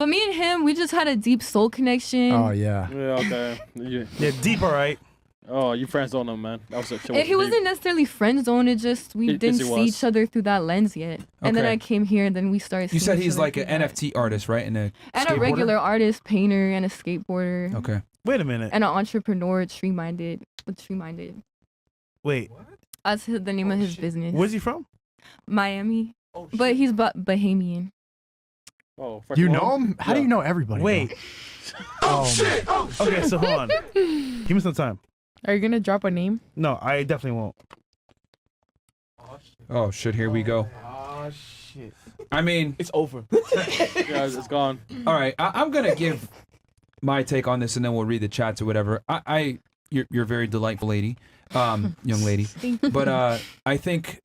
me and him, we just had a deep soul connection. Oh yeah. Yeah, okay. Yeah, deep, all right. Oh, you friends don't know, man. That was He wasn't necessarily friend zone. It just we didn't he see was. each other through that lens yet. And then Okay. I came here, and then we started. You seeing said each he's other like through an that. NFT artist, right? And a And a regular artist, painter, and a skateboarder. Okay. Wait a minute. And an entrepreneur, tree-minded. Wait. That's the name of his business. Where's he from? Miami. But he's Bahamian. Oh, You know him? How do you know everybody? Wait. shit! Okay, so hold on. Give me some time. Are you gonna drop a name? No, I definitely won't. Oh shit! Here we go. Oh shit! I mean, it's over. Yeah, it's gone. All right, I'm gonna give my take on this, and then we'll read the chats or whatever. You're a very delightful lady, young lady. Thank you. But I think,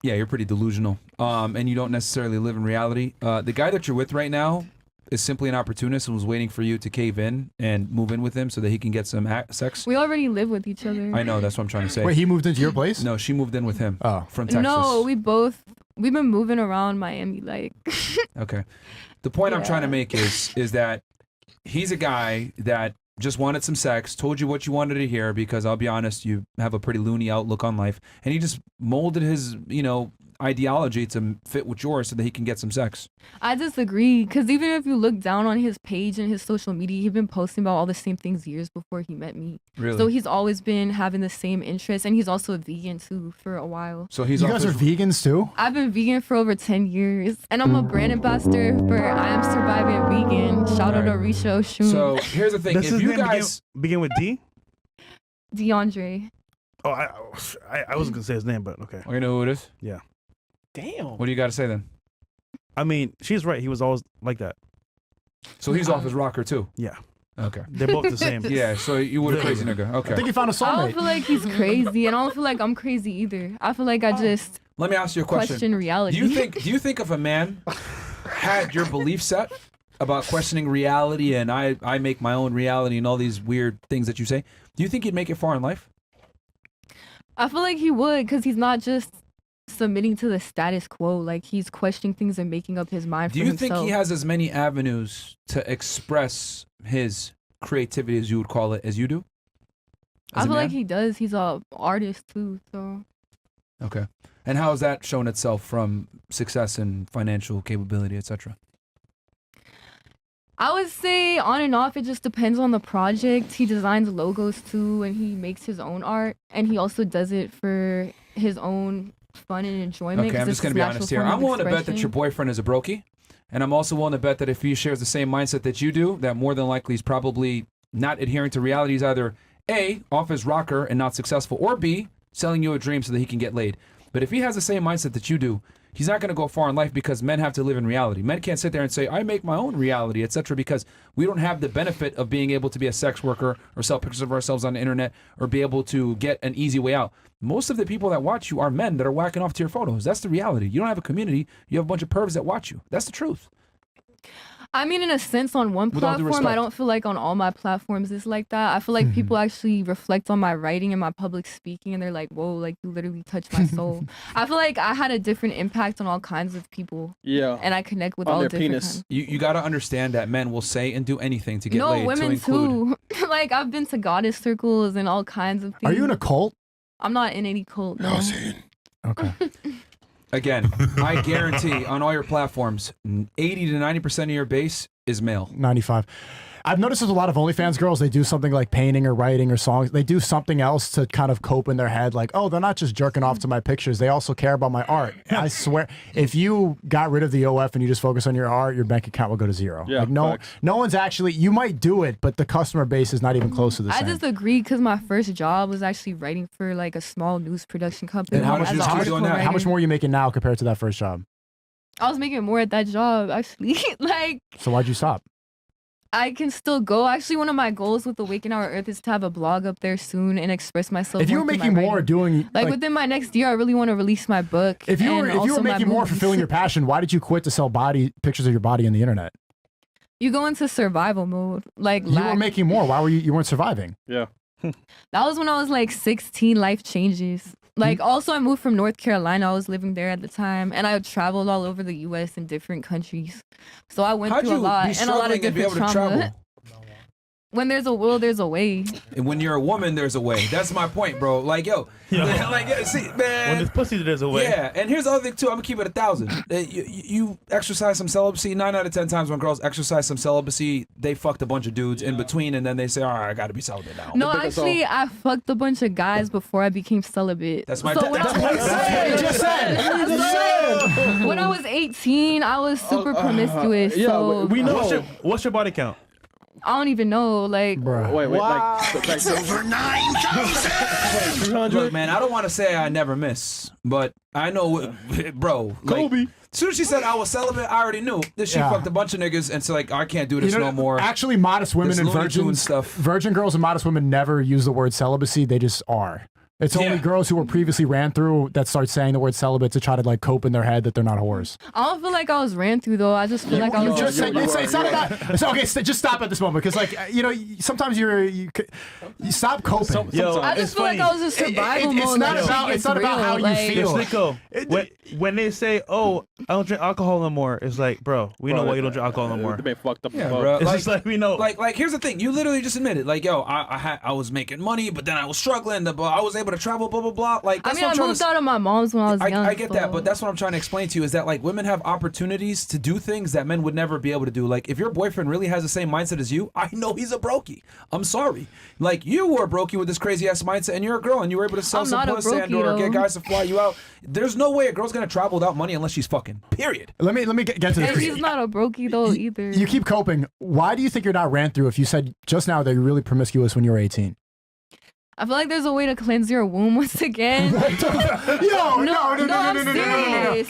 yeah, you're pretty delusional, and you don't necessarily live in reality. The guy that you're with right now is simply an opportunist and was waiting for you to cave in and move in with him so that he can get some sex. We already live with each other. I know, that's what I'm trying to say. Wait, he moved into your place? No, she moved in with him. Oh, from Texas. No, we've been moving around Miami, like. Okay. The point I'm trying to make is that he's a guy that just wanted some sex, told you what you wanted to hear because I'll be honest, you have a pretty loony outlook on life, and he just molded his, ideology to fit with yours so that he can get some sex. I disagree, because even if you look down on his page and his social media, he's been posting about all the same things years before he met me. Really? So he's always been having the same interests, and he's also a vegan too for a while. So he's you guys are vegans too? I've been vegan for over 10 years, and I'm a brand ambassador for I Am Surviving Vegan. Shout out to Risha Oshun. So here's the thing: Does if his you name guys begin with D? DeAndre. Oh, I wasn't gonna say his name, but okay. Oh, you know who it is? Yeah. Damn. What do you got to say then? I mean, she's right. He was always like that. So he's off his rocker too. Yeah. Okay. They're both the same. Yeah. So you would a crazy nigga. Okay. I think you found a I don't soulmate. feel like he's crazy, and I don't feel like I'm crazy either. I feel like I just Let me ask you a question. reality. Do you think if a man had your belief set about questioning reality and I make my own reality and all these weird things that you say, do you think he'd make it far in life? I feel like he would, because he's not just submitting to the status quo. Like, he's questioning things and making up his mind for Do you himself. think he has as many avenues to express his creativity, as you would call it, as you do? I feel like he does. He's a artist too, so. Okay. And how has that shown itself from success and financial capability, etc.? I would say on and off, it just depends on the project. He designs logos too, and he makes his own art, and he also does it for his own fun and enjoyment. Okay, I'm just going to be honest here. I'm willing to bet that your boyfriend is a brokey, and I'm also willing to bet that if he shares the same mindset that you do, that more than likely he's probably not adhering to reality. He's either A, off his rocker and not successful, or B, selling you a dream so that he can get laid. But if he has the same mindset that you do, he's not going to go far in life because men have to live in reality. Men can't sit there and say, I make my own reality, etc., because we don't have the benefit of being able to be a sex worker or sell pictures of ourselves on the internet or be able to get an easy way out. Most of the people that watch you are men that are whacking off to your photos. That's the reality. You don't have a community. You have a bunch of pervs that watch you. That's the truth. I mean, in a sense, on one With all due platform, I respect. don't feel like on all my platforms it's like that. I feel like people actually reflect on my writing and my public speaking, and they're like, whoa, like, you literally touched my soul. I feel like I had a different impact on all kinds of people. Yeah. And I connect with On all their different penis. kinds. You got to understand that men will say and do anything to get No, laid. women to include. too. Like, I've been to goddess circles and all kinds of things. Are you in a cult? I'm not in any cult, no. Okay. Again, I guarantee on all your platforms, 80 to 90% of your base is male. 95. I've noticed there's a lot of OnlyFans girls, they do something like painting or writing or songs. They do something else to kind of cope in their head. Like, oh, they're not just jerking off to my pictures. They also care about my art. I swear, if you got rid of the OF and you just focus on your art, your bank account will go to zero. Yeah, like no facts. one's actually, you might do it, but the customer base is not even close to the I same. just agreed because my first job was actually writing for like a small news production company. And how much, as an article how much writer. more are you making now compared to that first job? I was making more at that job, actually. Like, So why'd you stop? I can still go. Actually, one of my goals with Awaken Our Earth is to have a blog up there soon and express myself. If you more were through my making more writing. doing like within my next year, I really want to release my book. if you and were also my making more movies. fulfilling your passion, why did you quit to sell pictures of your body on the internet? You go into survival mode. Like, You were making more. Why were you weren't surviving? Yeah. That was when I was like 16. Life changes. Like, also, I moved from North Carolina. I was living there at the time, and I traveled all over the U.S. and different countries. So I went How'd through a you lot be and a lot of struggling and be different able to trauma. travel? When there's a will, there's a way. And when you're a woman, there's a way. That's my point, bro. Like, yo, like, see, man. When there's pussy, there's a way. Yeah, and here's the other thing too. I'm gonna keep it 1,000. You exercise some celibacy. 9 out of 10 times when girls exercise some celibacy, they fucked a bunch of dudes in between, and then they say, "All right, I got to be celibate now." No, actually, I fucked a bunch of guys before I became celibate. That's my. So when That's I what was- I just said. When I was 18, I was super promiscuous. yeah, so we know. What's your body count? I don't even know. Like, Bruh. Wait, like Over 9,000. 300. Look, man, I don't want to say I never miss, but I know, bro. Like, Kobe. as soon as she said I was celibate, I already knew that she Yeah. fucked a bunch of niggas, and so like I can't do this no more. Actually, modest women This and Looney Tunes virgins, stuff. virgin girls and modest women never use the word celibacy. They just are. It's only Yeah. girls who were previously ran through that start saying the word celibate to try to like cope in their head that th're not whores. I don't feel like I was ran through though. I just feel like I You was. just said, you it's not about. So, okay, just stop at this moment because, like, you know, sometimes you stop coping. Yo, I it's just feel funny. like I was in survival mode. It's not like, about. shit It's not gets about how real, you like- feel. Sneako, when they say, "Oh, I don't drink alcohol no more," it's like, bro, we know why you don't drink alcohol no more. They been fucked up. Yeah, above. bro. It's just like we know. Like here's the thing. You literally just admitted, like, yo, I was making money, but then I was struggling. But I was able to travel, blah blah blah. Like, I that's mean, what I I'm trying moved to. out of my mom's when I was young. I get that, so- but that's what I'm trying to explain to you is that like women have opportunities to do things that men would never be able to do. Like if your boyfriend really has the same mindset as you, I know he's a brokey. I'm sorry. Like you were a brokey with this crazy ass mindset, and you're a girl, and you were able to sell I'm some not a pussy and brokey, or get though. guys to fly you out. There's no way a girl's gonna travel without money unless she's fucking. Period. Let me get to And this. he's not a brokey though either. You keep coping. Why do you think you're not ran through if you said just now that you're really promiscuous when you were 18? I feel like there's a way to cleanse your womb once again. No, I'm serious.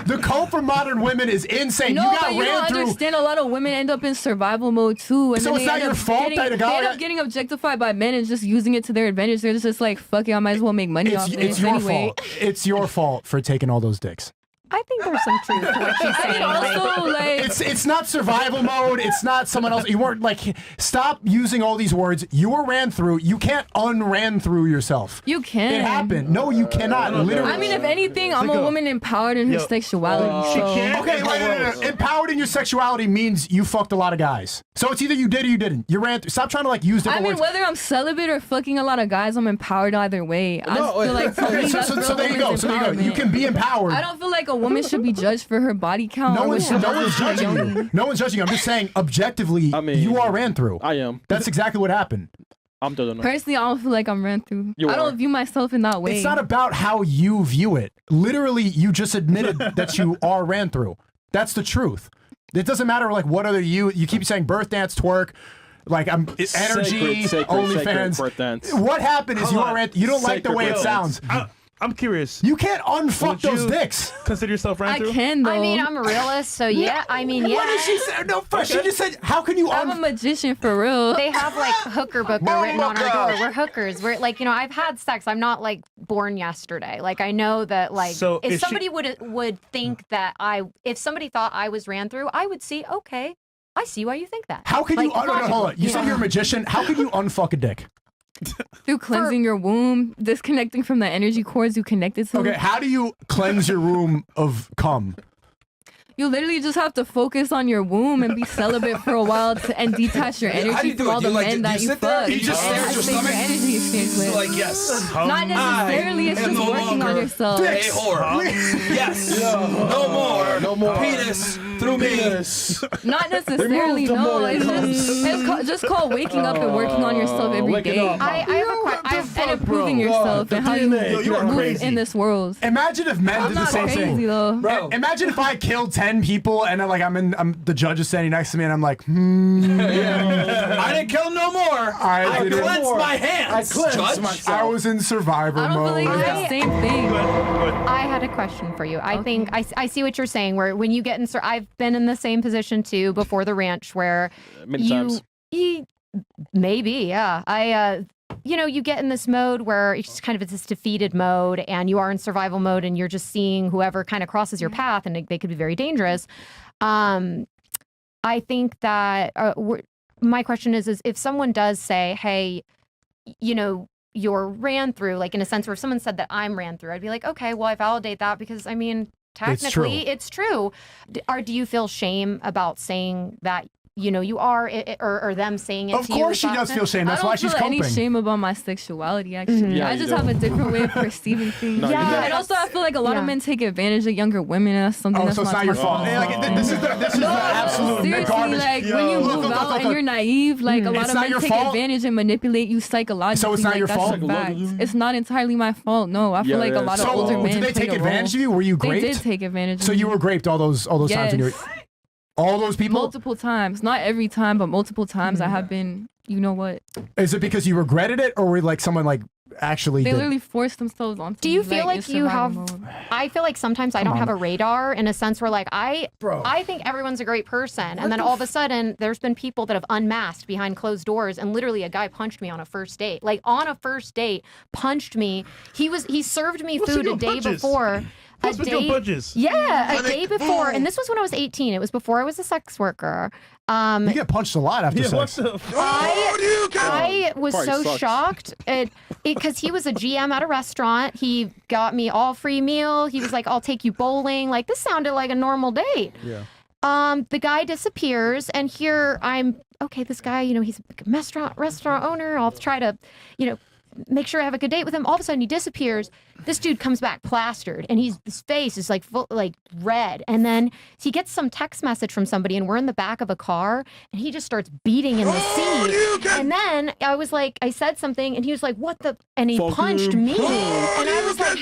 The cope for modern women is insane. No, you got but you ran don't through. understand. A lot of women end up in survival mode too, and So then it's they not end your up fault getting, that a guy- they end up getting objectified by men and just using it to their advantage. They're just like, fuck it, I might as well make money off It's this your anyway. fault. It's your fault for taking all those dicks. I think there's some truth to what she's I saying. mean, like, also, like, It's not survival mode. It's not someone else. You weren't like. Stop using all these words. You were ran through. You can't unran through yourself. you can. It happened. No, you cannot. Literally. I mean, if anything, I'm a Sneako. woman empowered in her Yo, sexuality. she so. can't. Okay, wait, no. Empowered in your sexuality means you fucked a lot of guys. So it's either you did or you didn't. You ran through. Stop trying to like use I different mean, words. whether I'm celibate or fucking a lot of guys, I'm empowered either way. I just feel like to Okay, me, so that's real there you go. women's So there you go. You empowerment. can be empowered. I don't feel like a woman should be judged for her body count. No or one's, what she no does one's with her judging you. yoni. No one's judging you. I'm just saying, objectively, I mean, you are ran through. I am. That's exactly what happened. I'm judging them. Personally, I don't feel like I'm ran through. You I are. don't view myself in that way. It's not about how you view it. Literally, you just admitted that you are ran through. That's the truth. It doesn't matter like what other you keep saying birth dance, twerk, like I'm energy, Sacred OnlyFans. birth dance. What happened is Hold you on. are ran. You don't like the Sacred way it birth sounds. I'm curious. You can't unfuck Would those you dicks. Consider yourself ran I through? can though. I mean, I'm a realist, so yeah. I mean, yeah. What did she say? No, first she just said, "How can you I'm a magician for real. They have like hooker booker written on our door. We're hookers. We're like, I've had sex. I'm not like born yesterday. Like I know that like So is if she- somebody would think that if somebody thought I was ran through, I would see, okay, I see why you think that. How can like, you? No, hold on. You said know? you're a magician. How can you unfuck a dick? Through cleansing your womb, disconnecting from the energy cords you connected to. Okay, how do you cleanse your room of cum? You literally just have to focus on your womb and be celibate for a while and detach your How do energy you do from it? all Do the you, like, men do that you you sit there? fuck. You just stare at your Make your stomach? energy exchange with. Like yes. Not necessarily, it's I am just no working on longer yourself. A whore. Yes. No more. No more. Penis through me. Not necessarily, Remove the no. more It's just called waking up and working on yourself every waking day. up. I have a question. And improving yourself and how you DNA. You are move crazy. in this world. Imagine if men I'm did the not same crazy thing. though. Bro. Imagine if I killed 10 people and then like I'm the judge is standing next to me and I'm like, I didn't kill no more. I didn't. cleansed my hands. I cleansed Judge. myself. I was in survivor I don't feel mode. like it's the same thing. I had a question for you. I think I see what you're saying. Where when you get in, I've been in the same position too before the ranch, where Many times. maybe, yeah. You get in this mode where it's just kind of this defeated mode, and you are in survival mode, and you're just seeing whoever kind of crosses your path, and they could be very dangerous. I think that my question is if someone does say, "Hey, you're ran through, like in a sense where if someone said that I'm ran through, I'd be like, okay, well, I validate that because I mean, technically it's true. Do you feel shame about saying that? You are, or them saying it of to you? Of course she does feel shame. That's why she's coping. I don't feel any shame about my sexuality, actually. Yeah, I just have a different way of perceiving things. And also I feel like a lot of men take advantage of younger women, and that's something that's so it's not your fault. This is the absolute seriously, garbage. Like, when you move out and you're naive, like, a lot of men take advantage and manipulate you psychologically. So it's not your fault? It's not entirely my fault, no. I feel like a lot of older men did they take advantage of you? Were you raped? They did take advantage of me. So you were raped all those times when you were... All those people? Multiple times. Not every time, but multiple times I have been, you know what? Is it because you regretted it, or were like someone like actually They literally forced themselves onto Do you feel like you have... I feel like sometimes I don't have a radar in a sense where like I think everyone's a great person. And then all of a sudden there's been people that have unmasked behind closed doors and literally a guy punched me on a first date. Like on a first date, punched me. He served me food a day before. A day before, and this was when I was 18. It was before I was a sex worker. You get punched a lot after sex. I was so shocked because he was a GM at a restaurant. He got me all free meal. He was like, "I'll take you bowling." Like this sounded like a normal date. Yeah. The guy disappears, and here I'm. Okay, this guy, he's a restaurant owner. I'll try to, make sure I have a good date with him. All of a sudden he disappears. This dude comes back plastered and his face is like full, like red. And then he gets some text message from somebody and we're in the back of a car and he just starts beating in the seat. And then I said something and he was like, what the, and he punched me. And I was like,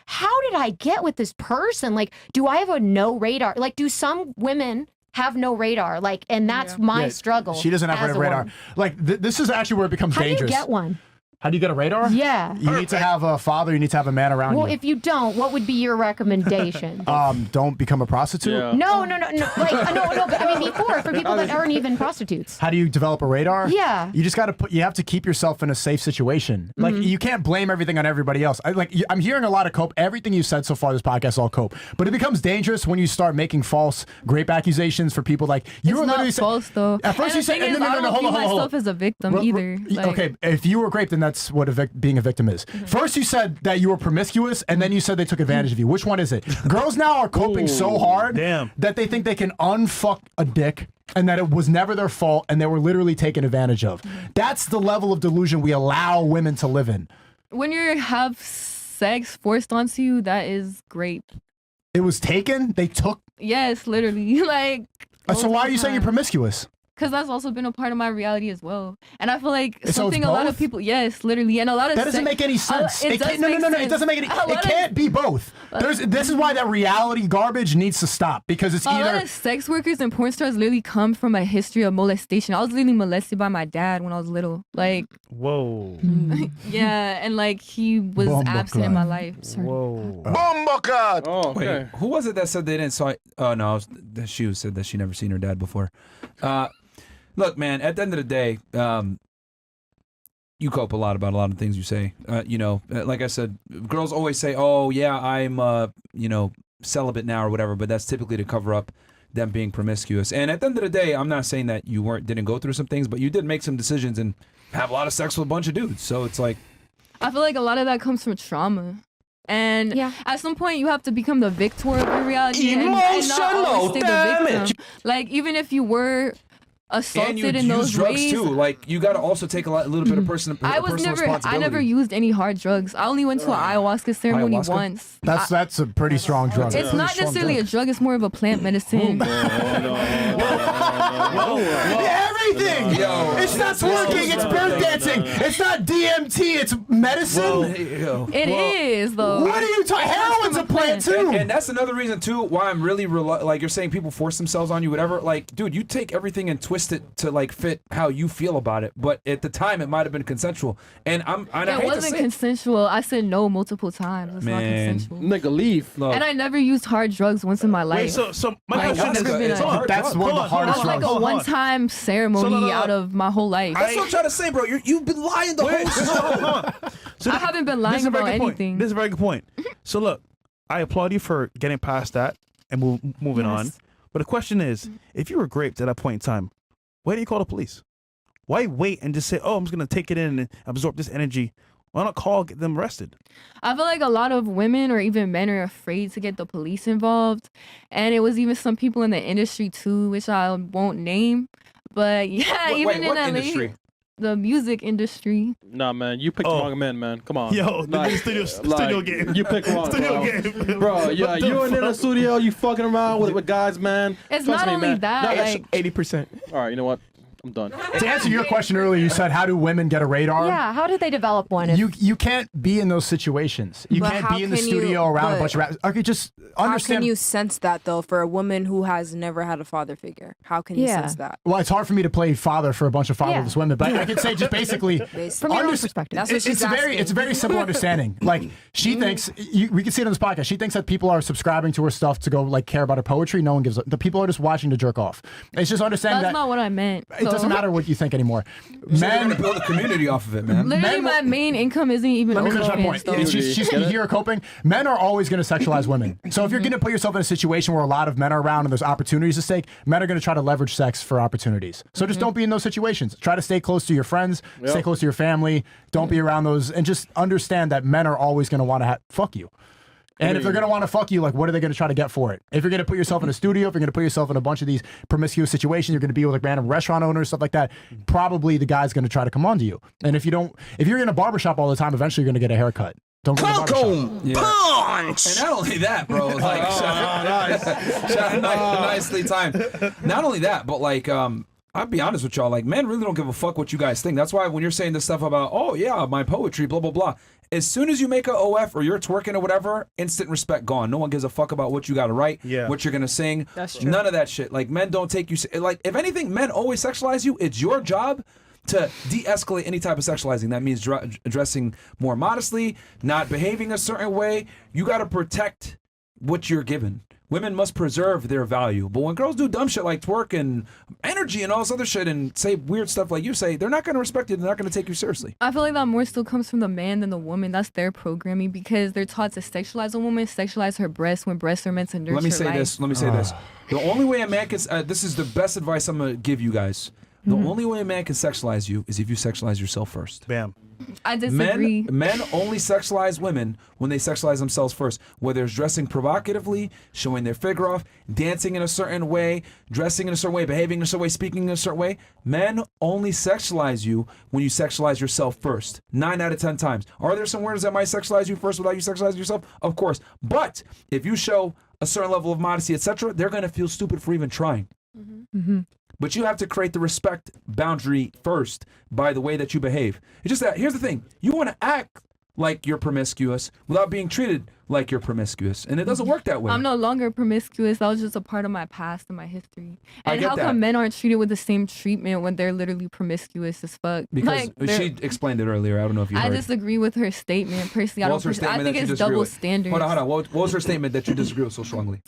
how did I get with this person? Like, do I have a no radar? Like, do some women have no radar? Like, and that's my struggle. She doesn't have a radar. Woman. Like, this is actually where it becomes dangerous. How do you get one? How do you get a radar? Yeah. You need to have a father. You need to have a man around you. Well, if you don't, what would be your recommendation? Don't become a prostitute. Yeah. No. Like, no. But I mean, for people that aren't even prostitutes. How do you develop a radar? Yeah. You just got to you have to keep yourself in a safe situation. Like, you can't blame everything on everybody else. I'm hearing a lot of cope. Everything you said so far, this podcast is all cope. But it becomes dangerous when you start making false rape accusations for people. Like, you were literally false though. At first you said, no, I don't view myself as a victim either. Okay, if you were raped, then that's what being a victim is. First you said that you were promiscuous, and then you said they took advantage of you. Which one is it? Girls now are coping so hard that they think they can unfuck a dick and that it was never their fault and they were literally taken advantage of. That's the level of delusion we allow women to live in. When you have sex forced onto you, that is great. It was taken? They took? Yes, literally. Like. So why are you saying you're promiscuous? Because that's also been a part of my reality as well. And I feel like so a lot of people, yes, literally. And a lot of that doesn't make any sense. No, it doesn't make any It can't be both. This is why that reality garbage needs to stop, because it's either... A lot of sex workers and porn stars literally come from a history of molestation. I was literally molested by my dad when I was little. Like... Whoa. Yeah, and like he was absent in my life. Whoa. Bumbleclad! Oh, okay. Wait, who was it that said they didn't saw it? Oh, no, she said that she never seen her dad before. Look, man, at the end of the day, you cope a lot about a lot of things you say. Like I said, girls always say, oh, yeah, I'm, celibate now or whatever, but that's typically to cover up them being promiscuous. And at the end of the day, I'm not saying that you didn't go through some things, but you did make some decisions and have a lot of sex with a bunch of dudes. So it's like... I feel like a lot of that comes from trauma. And at some point, you have to become the victor of your reality and not always stay the victim. Like, even if you were assaulted in those drugs ways too. Like, you got to also take a little bit of personal responsibility. I never used any hard drugs. I only went to an ayahuasca ceremony once. That's a pretty strong drug. It's not necessarily a drug. It's more of a plant medicine. Everything. It's not twerking. It's bird dancing. It's not DMT. It's medicine. It is though. What are you talking? Heroin's a plant too. And that's another reason too why I'm really like you're saying people force themselves on you, whatever. Like, dude, you take everything and twist it to like fit how you feel about it. But at the time, it might have been consensual. And it wasn't consensual. I said no multiple times. It's not consensual. Nigga, leave. And I never used hard drugs once in my life. Wait, so my question is, that's one of the hardest drugs. Like a one-time ceremony out of my whole life. That's what I'm trying to say, bro. You've been lying the whole time. So I haven't been lying about anything. This is a very good point. So look, I applaud you for getting past that and moving on. But the question is, if you were raped at that point in time, where do you call the police? Why wait and just say, oh, I'm just gonna take it in and absorb this energy? Why not get them arrested? I feel like a lot of women or even men are afraid to get the police involved. And it was even some people in the industry too, which I won't name. But yeah, even in LA, industry? The music industry. Nah, man, you picked the wrong man, man. Come on. Yo, the studio game. You picked wrong, game. Bro, yeah, you in the studio, you fucking around with guys, man. It's Trust not me, only man. that. Like 80%. All right, you know what? I'm done. To answer your question earlier, you said, how do women get a radar? Yeah, how did they develop one? You can't be in those situations. You can't be in the studio around a bunch of rappers. Okay, just understand. How can you sense that, though, for a woman who has never had a father figure? How can you sense that? Well, it's hard for me to play father for a bunch of fatherless women, but I could say just basically from your own perspective. That's what she's asking. It's a very simple understanding. Like, she thinks, we can see it on this podcast, she thinks that people are subscribing to her stuff to go, like, care about her poetry. No one gives the people are just watching to jerk off. It's just understanding That's not what I meant. It doesn't matter what you think anymore. Men build a community off of it, man. Literally, my main income isn't even. Let me finish my point. You hear her coping. Men are always going to sexualize women. So if you're going to put yourself in a situation where a lot of men are around and there's opportunities at stake, men are going to try to leverage sex for opportunities. So just don't be in those situations. Try to stay close to your friends, stay close to your family. Don't be around those, and just understand that men are always going to want to fuck you. And if they're going to want to fuck you, like, what are they going to try to get for it? If you're going to put yourself in a studio, if you're going to put yourself in a bunch of these promiscuous situations, you're going to be with like random restaurant owners, stuff like that, probably the guy's going to try to come on to you. And if you're in a barbershop all the time, eventually you're going to get a haircut. Don't go to the barbershop. Punch! And not only that, bro, like, nicely timed. Not only that, but like, I'll be honest with y'all, like, men really don't give a fuck what you guys think. That's why when you're saying this stuff about, oh yeah, my poetry, blah, blah, blah, as soon as you make a OF or you're twerking or whatever, instant respect gone. No one gives a fuck about what you got to write, what you're going to sing. That's true. None of that shit. Like, men don't take you, like, if anything, men always sexualize you. It's your job to de-escalate any type of sexualizing. That means dressing more modestly, not behaving a certain way. You got to protect what you're given. Women must preserve their value. But when girls do dumb shit like twerk and energy and all this other shit and say weird stuff like you say, they're not going to respect you. They're not going to take you seriously. I feel like that more still comes from the man than the woman. That's their programming because they're taught to sexualize a woman, sexualize her breasts when breasts are meant to nurture Let me say life. this. The only way a man can... this is the best advice I'm going to give you guys. The only way a man can sexualize you is if you sexualize yourself first. Bam. I disagree. Men only sexualize women when they sexualize themselves first. Whether it's dressing provocatively, showing their figure off, dancing in a certain way, dressing in a certain way, behaving in a certain way, speaking in a certain way. Men only sexualize you when you sexualize yourself first. 9 out of 10 times. Are there some words that might sexualize you first without you sexualizing yourself? Of course. But if you show a certain level of modesty, etc., they're going to feel stupid for even trying. But you have to create the respect boundary first by the way that you behave. It's just that, here's the thing. You want to act like you're promiscuous without being treated like you're promiscuous. And it doesn't work that way. I'm no longer promiscuous. That was just a part of my past and my history. And how that. come men aren't treated with the same treatment when they're literally promiscuous as fuck? Because she explained it earlier. I don't know if you heard. I disagree with her statement. Personally, I think it's double standards. Hold on. What was her statement that you disagree with so strongly?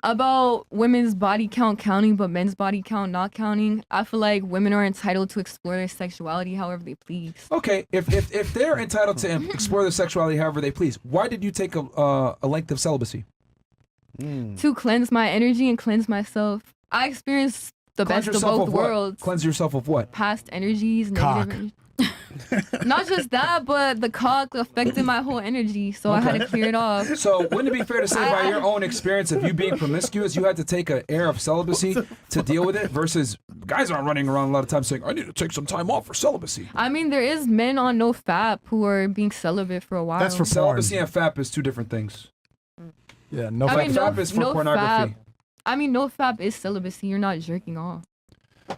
About women's body count counting, but men's body count not counting. I feel like women are entitled to explore their sexuality however they please. Okay, if they're entitled to explore their sexuality however they please, why did you take a length of celibacy? To cleanse my energy and cleanse myself. I experienced the best of both worlds. Cleanse yourself of what? Past energies, Cock. negative. Not just that, but the cock affected my whole energy, so I had to clear it off. So wouldn't it be fair to say by your own experience of you being promiscuous, you had to take an air of celibacy to deal with it versus guys aren't running around a lot of times saying, I need to take some time off for celibacy. I mean, there is men on no FAP who are being celibate for a while. That's for celibacy and FAP is two different things. Yeah, no I mean, FAP is for pornography. FAP. I mean, no FAP is celibacy. You're not jerking off.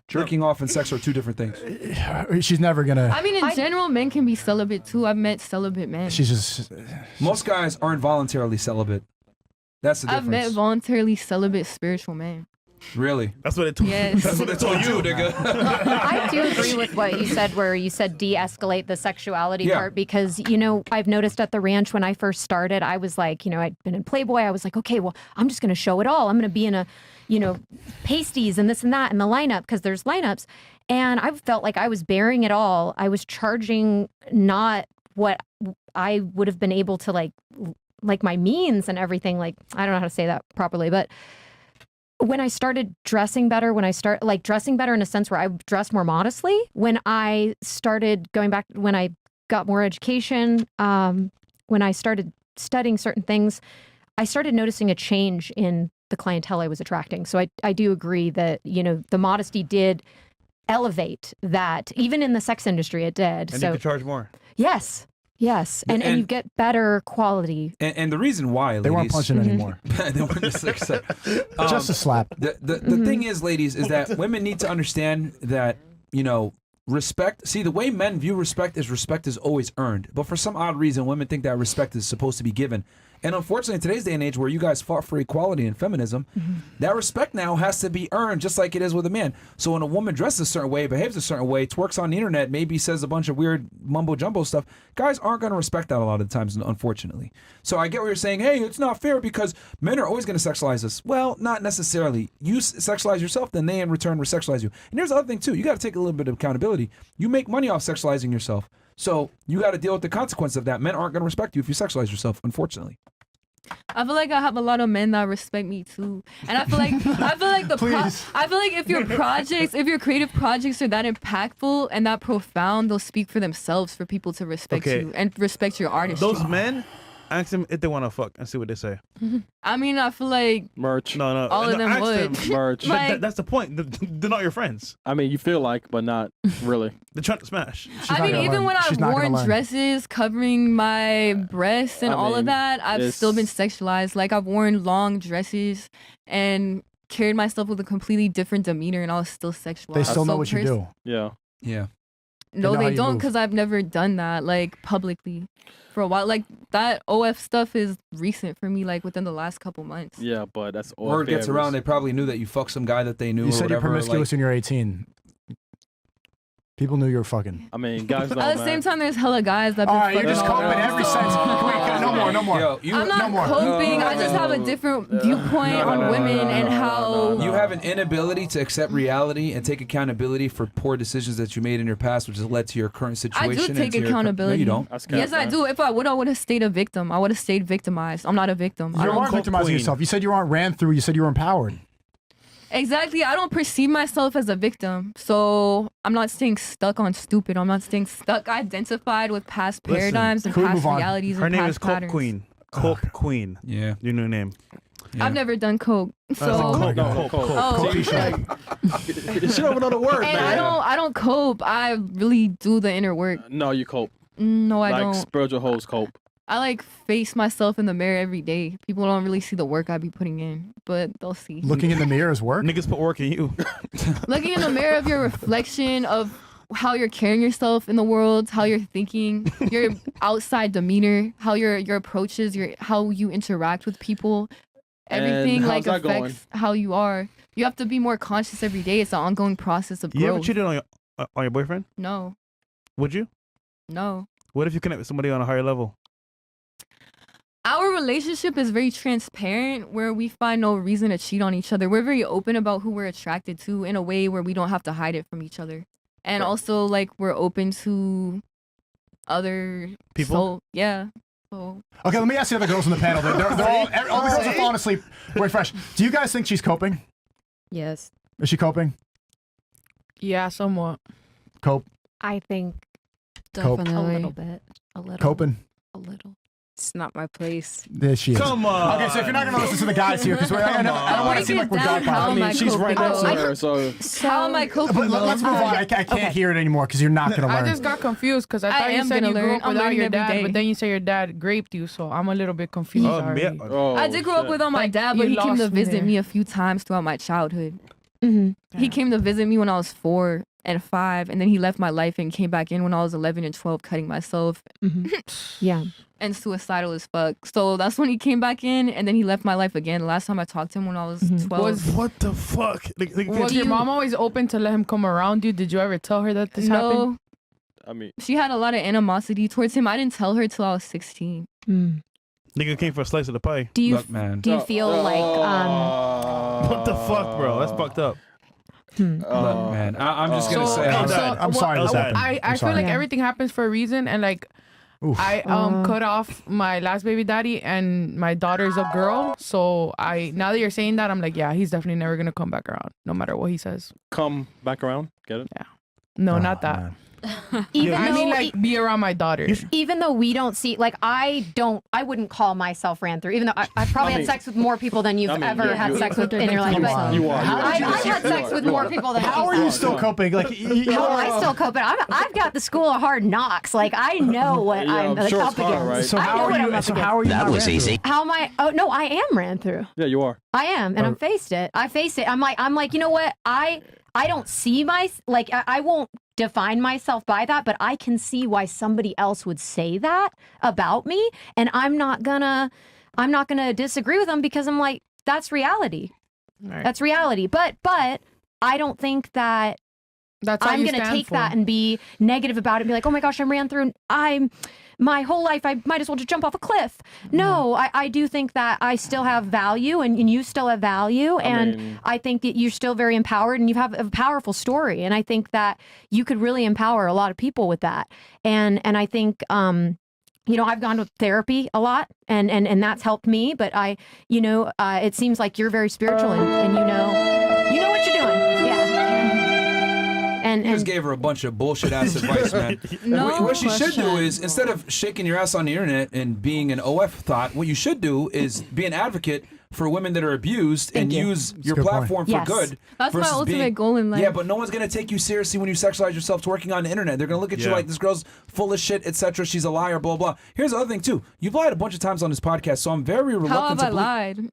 Jerking off and sex are two different things. She's never gonna. I mean, in general, men can be celibate too. I've met celibate men. She's just. Most guys aren't voluntarily celibate. That's the difference. I've met voluntarily celibate spiritual men. Really? That's what it told. Yes. That's what it told you, nigga. I do agree with what you said, where you said de-escalate the sexuality part, because I've noticed at the ranch when I first started, I was like, I'd been in Playboy. I was like, okay, well, I'm just going to show it all. I'm going to be in a, pasties and this and that in the lineup because there's lineups, and I felt like I was bearing it all. I was charging not what I would have been able to like my means and everything. Like, I don't know how to say that properly, but when I started dressing better, dressing better in a sense where I dressed more modestly, when I started going back, when I got more education, when I started studying certain things, I started noticing a change in the clientele I was attracting. So I do agree that, the modesty did elevate that. Even in the sex industry, it did. And so you could charge more. Yes. And you get better quality. And the reason why, they weren't punching anymore. They weren't just just a slap. The thing is, ladies, is that women need to understand that, respect. See, the way men view respect is always earned. But for some odd reason, women think that respect is supposed to be given. And unfortunately, in today's day and age where you guys fought for equality and feminism, that respect now has to be earned just like it is with a man. So when a woman dresses a certain way, behaves a certain way, twerks on the internet, maybe says a bunch of weird mumbo-jumbo stuff, guys aren't going to respect that a lot of the times, unfortunately. So I get what you're saying. Hey, it's not fair because men are always going to sexualize us. Well, not necessarily. You sexualize yourself, then they in return will sexualize you. And here's the other thing, too. You got to take a little bit of accountability. You make money off sexualizing yourself. So you got to deal with the consequence of that. Men aren't going to respect you if you sexualize yourself, unfortunately. I feel like I have a lot of men that respect me too, and I feel like if your creative projects are that impactful and that profound, they'll speak for themselves for people to respect you and respect your artistry. Those men, ask them if they want to fuck and see what they say. I mean, I feel like merch. No, all of them would. Merch. That's the point. They're not your friends. I mean, you feel like, but not really. They're trying to smash. I mean, even when I've worn dresses covering my breasts and all of that, I've still been sexualized. Like, I've worn long dresses and carried myself with a completely different demeanor, and I was still sexualized. They still know what you do. Yeah. No, they don't, because I've never done that, like, publicly for a while. Like, that OF stuff is recent for me, like, within the last couple months. Yeah, but that's all. Word gets around, they probably knew that you fucked some guy that they knew. You said you're promiscuous when you're 18. People knew you were fucking. I mean, guys know, at the same time, there's hella guys that. All right, you're just coping every sense. No more. Yo, I'm not coping. I just have a different viewpoint on women and how. You have an inability to accept reality and take accountability for poor decisions that you made in your past, which has led to your current situation. I do take accountability. No, you don't. Yes, I do. If I would have stayed a victim. I would have stayed victimized. I'm not a victim. You aren't victimizing yourself. You said you weren't ran through. You said you were empowered. Exactly. I don't perceive myself as a victim. So I'm not staying stuck on stupid. I'm not staying stuck identified with past paradigms and past realities. Her and name past is Coke patterns. Queen. Coke Queen. Yeah. Your new name. Yeah. I've never done coke. So Coke. Oh. You should have another word, and man. I don't cope. I really do the inner work. No, you cope. No, I don't. Like spiritual hoes cope. I like face myself in the mirror every day. People don't really see the work I be putting in, but they'll see. Looking in the mirror is work? Niggas put work in you. Looking in the mirror of your reflection of how you're carrying yourself in the world, how you're thinking, your outside demeanor, how your approaches, how you interact with people. Everything like affects how you are. You have to be more conscious every day. It's an ongoing process of growth. You ever cheated on your boyfriend? No. Would you? No. What if you connect with somebody on a higher level? Our relationship is very transparent where we find no reason to cheat on each other. We're very open about who we're attracted to in a way where we don't have to hide it from each other. And also, like, we're open to other people. Yeah. So. Okay, let me ask the other girls in the panel. They're all the girls are falling asleep. Wait, fresh. Do you guys think she's coping? Yes. Is she coping? Yeah, somewhat. Cope. I think definitely a little bit. A little. Coping. A little. It's not my place. There she is. Come on. Okay, so if you're not going to listen to the guys here, because I don't want to seem like we're dog I mean, she's right next to her, so. How am I coping? But let's move on. I can't hear it anymore because you're not going to learn. I just got confused because I thought you said you grew up without your dad, but then you say your dad raped you, so I'm a little bit confused. I did grow up without my dad, but he came to visit me a few times throughout my childhood. Mm-hmm. He came to visit me when I was 4 and 5, and then he left my life and came back in when I was 11 and 12, cutting myself. Yeah. And suicidal as fuck. So that's when he came back in, and then he left my life again. The last time I talked to him when I was 12. What the fuck? Was your mom always open to let him come around you? Did you ever tell her that this happened? I mean, she had a lot of animosity towards him. I didn't tell her till I was 16. Nigga came for a slice of the pie. Do you Look, man. Do you feel like what the fuck, bro? That's fucked up. Look, man. I'm just gonna say. I'm sorry. I feel like everything happens for a reason, and like I cut off my last baby daddy, and my daughter's a girl. So now that you're saying that, I'm like, yeah, he's definitely never gonna come back around, no matter what he says. Come back around, get it? Yeah. No, not that. Man. I mean, like, be around my daughter. Even though we don't see, like, I wouldn't call myself ran through, even though I've probably had sex with more people than you've ever had sex with in your life. I've had sex with more people than How are you still coping? Like, how am I still coping? I've got the school of hard knocks. Like, I know what I'm like, up against. Right? So how are you? That was easy. How am I? Oh no, I am ran through. Yeah, you are. I am, and I faced it. I'm like, you know what? I don't see I won't define myself by that, but I can see why somebody else would say that about me, and I'm not gonna disagree with them because I'm like, that's reality. Right. That's reality. But I don't think that I'm gonna take that and be negative about it and be like, oh my gosh, I'm ran through. My whole life, I might as well just jump off a cliff. No, I do think that I still have value and you still have value. And I think that you're still very empowered and you have a powerful story. And I think that you could really empower a lot of people with that. And I think, I've gone to therapy a lot and that's helped me. But it seems like you're very spiritual and you know what you're doing. You just gave her a bunch of bullshit ass advice, man. What she should do is, instead of shaking your ass on the internet and being an OF thought, what you should do is be an advocate for women that are abused and use your platform for good. That's my ultimate goal in life. Yeah, but no one's going to take you seriously when you sexualize yourself twerking on the internet. They're going to look at you like, this girl's full of shit, etc. She's a liar, blah, blah. Here's the other thing, too. You've lied a bunch of times on this podcast, so I'm very reluctant to believe. How have I lied?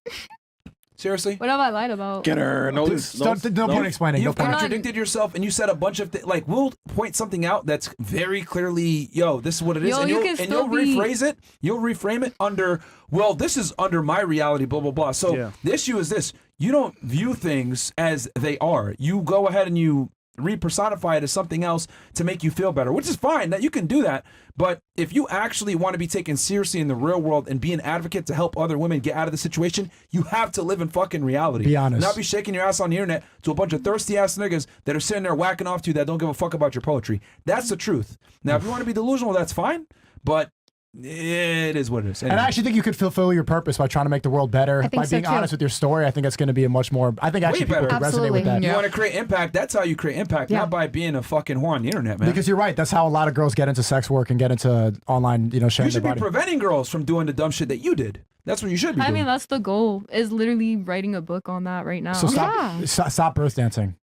Seriously? What have I lied about? Get her. No point explaining. You've contradicted yourself and you said a bunch of things. Like, we'll point something out that's very clearly, this is what it is. And you'll rephrase it. You'll reframe it under, well, this is under my reality, blah, blah, blah. So the issue is this. You don't view things as they are. You go ahead and you repersonify it as something else to make you feel better, which is fine. That you can do that. But if you actually want to be taken seriously in the real world and be an advocate to help other women get out of the situation, you have to live in fucking reality. Be honest. Not be shaking your ass on the internet to a bunch of thirsty ass niggas that are sitting there whacking off to you that don't give a fuck about your poetry. That's the truth. Now, if you want to be delusional, that's fine. But it is what it is. Anyway. And I actually think you could fulfill your purpose by trying to make the world better, by being honest with your story. I think it's going to be a much more. I think actually people could resonate with that. You want to create impact? That's how you create impact, not by being a fucking whore on the internet, man. Because you're right. That's how a lot of girls get into sex work and get into online, sharing their body. You should be preventing girls from doing the dumb shit that you did. That's what you should be doing. I mean, that's the goal. Is literally writing a book on that right now. So stop birth dancing.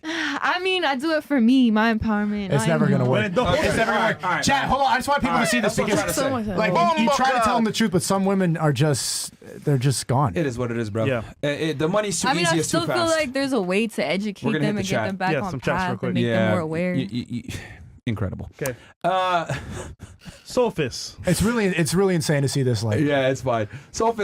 I mean, I do it for me, my empowerment. It's never gonna work. It's never gonna work. Chat, hold on. I just want people to see this because, you try to tell them the truth, but some women are they're just gone. It is what it is, bro. Yeah. The money's too easy. I still feel like there's a way to educate them and get them back on path and make them more aware. Incredible. Okay. Sophis. It's really insane to see this. Yeah, it's fine. Sophis.